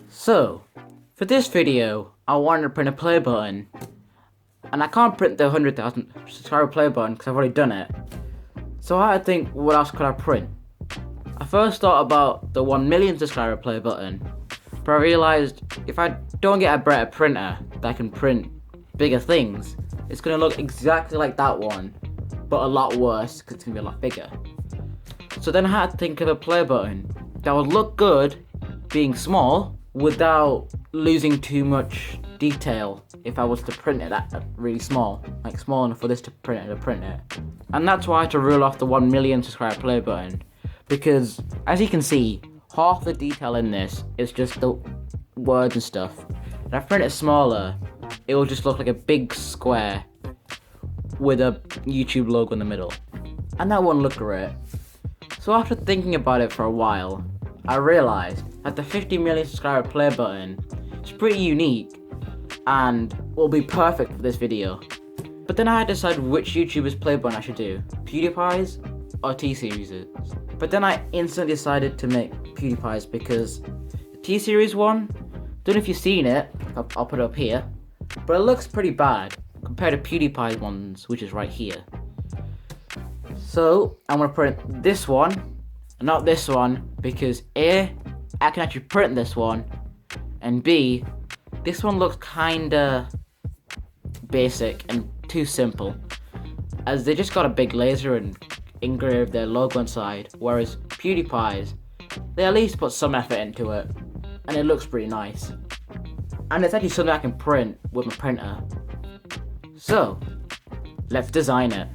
So, for this video, I wanted to print a play button, and I can't print the 100,000 subscriber play button because I've already done it. So I had to think, what else could I print? I first thought about the 1 million subscriber play button, but I realized if I don't get a better printer that can print bigger things, it's gonna look exactly like that one, but a lot worse because it's gonna be a lot bigger. So then I had to think of a play button that would look good being small without losing too much detail if I was to print it that really small, like small enough for this to print it. And that's why I had to rule off the 1 million subscriber play button, because as you can see, half the detail in this is just the words and stuff. If I print it smaller, it will just look like a big square with a YouTube logo in the middle, and that won't look great. So after thinking about it for a while, I realized that the 50 million subscriber play button is pretty unique and will be perfect for this video. But then I had to decide which YouTuber's play button I should do, PewDiePie's or T-Series'. But then I instantly decided to make PewDiePie's because the T-Series one, don't know if you've seen it, I'll put it up here, but it looks pretty bad compared to PewDiePie's ones, which is right here. So I'm gonna print this one, not this one, because A, I can actually print this one, and B, this one looks kinda basic and too simple, as they just got a big laser and engraved their logo inside, whereas PewDiePie's, they at least put some effort into it, and it looks pretty nice. And it's actually something I can print with my printer. So, let's design it.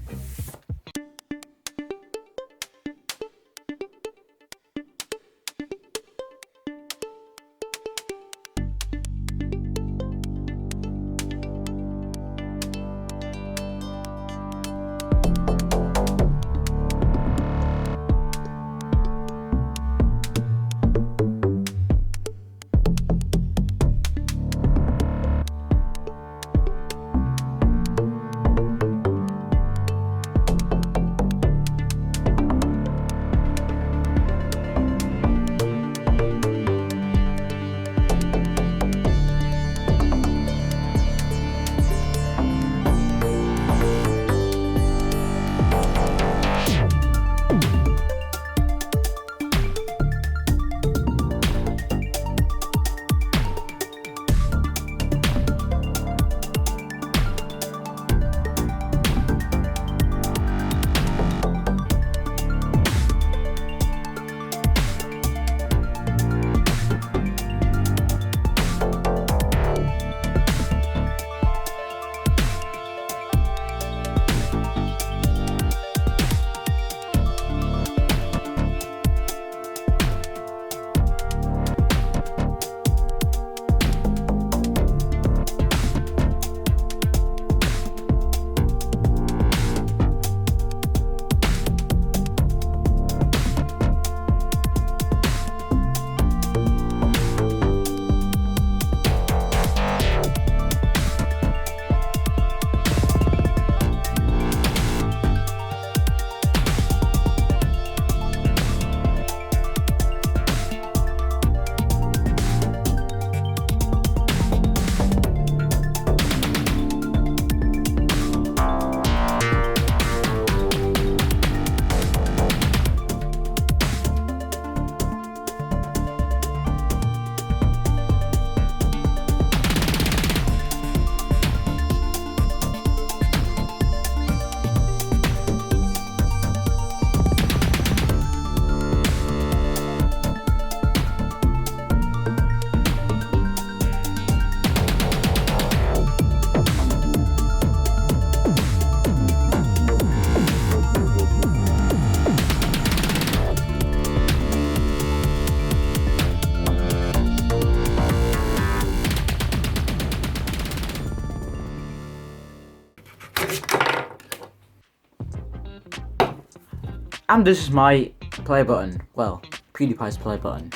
And this is my play button. Well, PewDiePie's play button.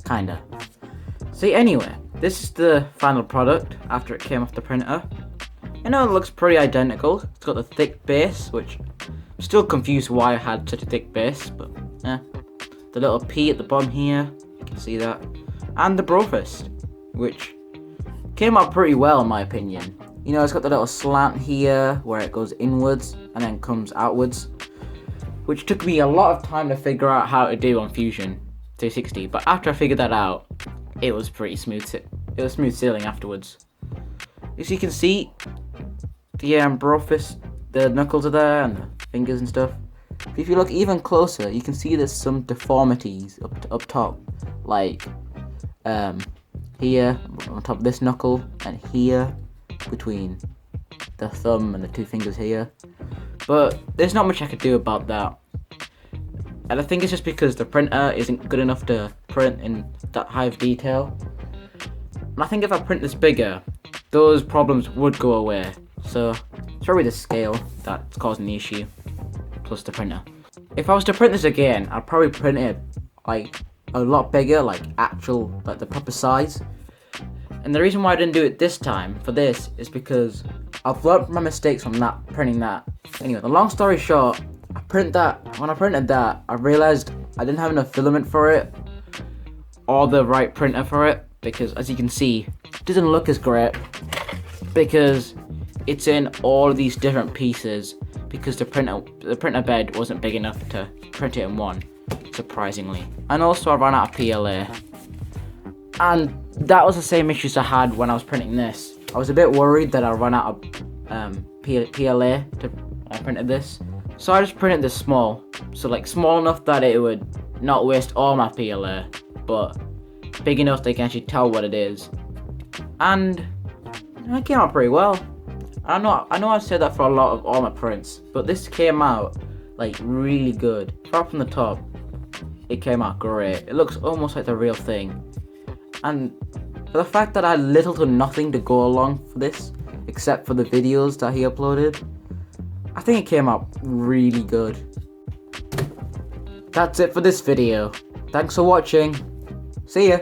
Kinda. See, anyway, this is the final product after it came off the printer. I know it looks pretty identical. It's got the thick base, which I'm still confused why I had such a thick base, but the little P at the bottom here, you can see that. and the Brofist, which came out pretty well in my opinion. You know, it's got the little slant here where it goes inwards and then comes outwards, which took me a lot of time to figure out how to do on Fusion 360, but after I figured that out, it was pretty smooth. It was smooth sailing afterwards. As you can see, the Brofist, the knuckles are there and the fingers and stuff. If you look even closer, you can see there's some deformities up top, like here on top of this knuckle and here between the thumb and the two fingers here. But there's not much I could do about that. And I think it's just because the printer isn't good enough to print in that high of detail. And I think if I print this bigger, those problems would go away. So it's probably the scale that's causing the issue, plus the printer. If I was to print this again, I'd probably print it like a lot bigger, like the proper size. And the reason why I didn't do it this time for this is because I've learned from my mistakes from that printing that. Anyway, the long story short, when I printed that, I realized I didn't have enough filament for it or the right printer for it, because as you can see, it doesn't look as great because it's in all of these different pieces, because the printer bed wasn't big enough to print it in one, surprisingly. And also I ran out of PLA. And that was the same issues I had when I was printing this. I was a bit worried that I ran out of PLA to I printed this. So I just printed this small. So like small enough that it would not waste all my PLA, but big enough they can actually tell what it is. And it came out pretty well. I know I said that for a lot of all my prints, but this came out like really good. Right from the top, it came out great. It looks almost like the real thing. And for the fact that I had little to nothing to go along for this, except for the videos that he uploaded, I think it came out really good. That's it for this video. Thanks for watching. See ya.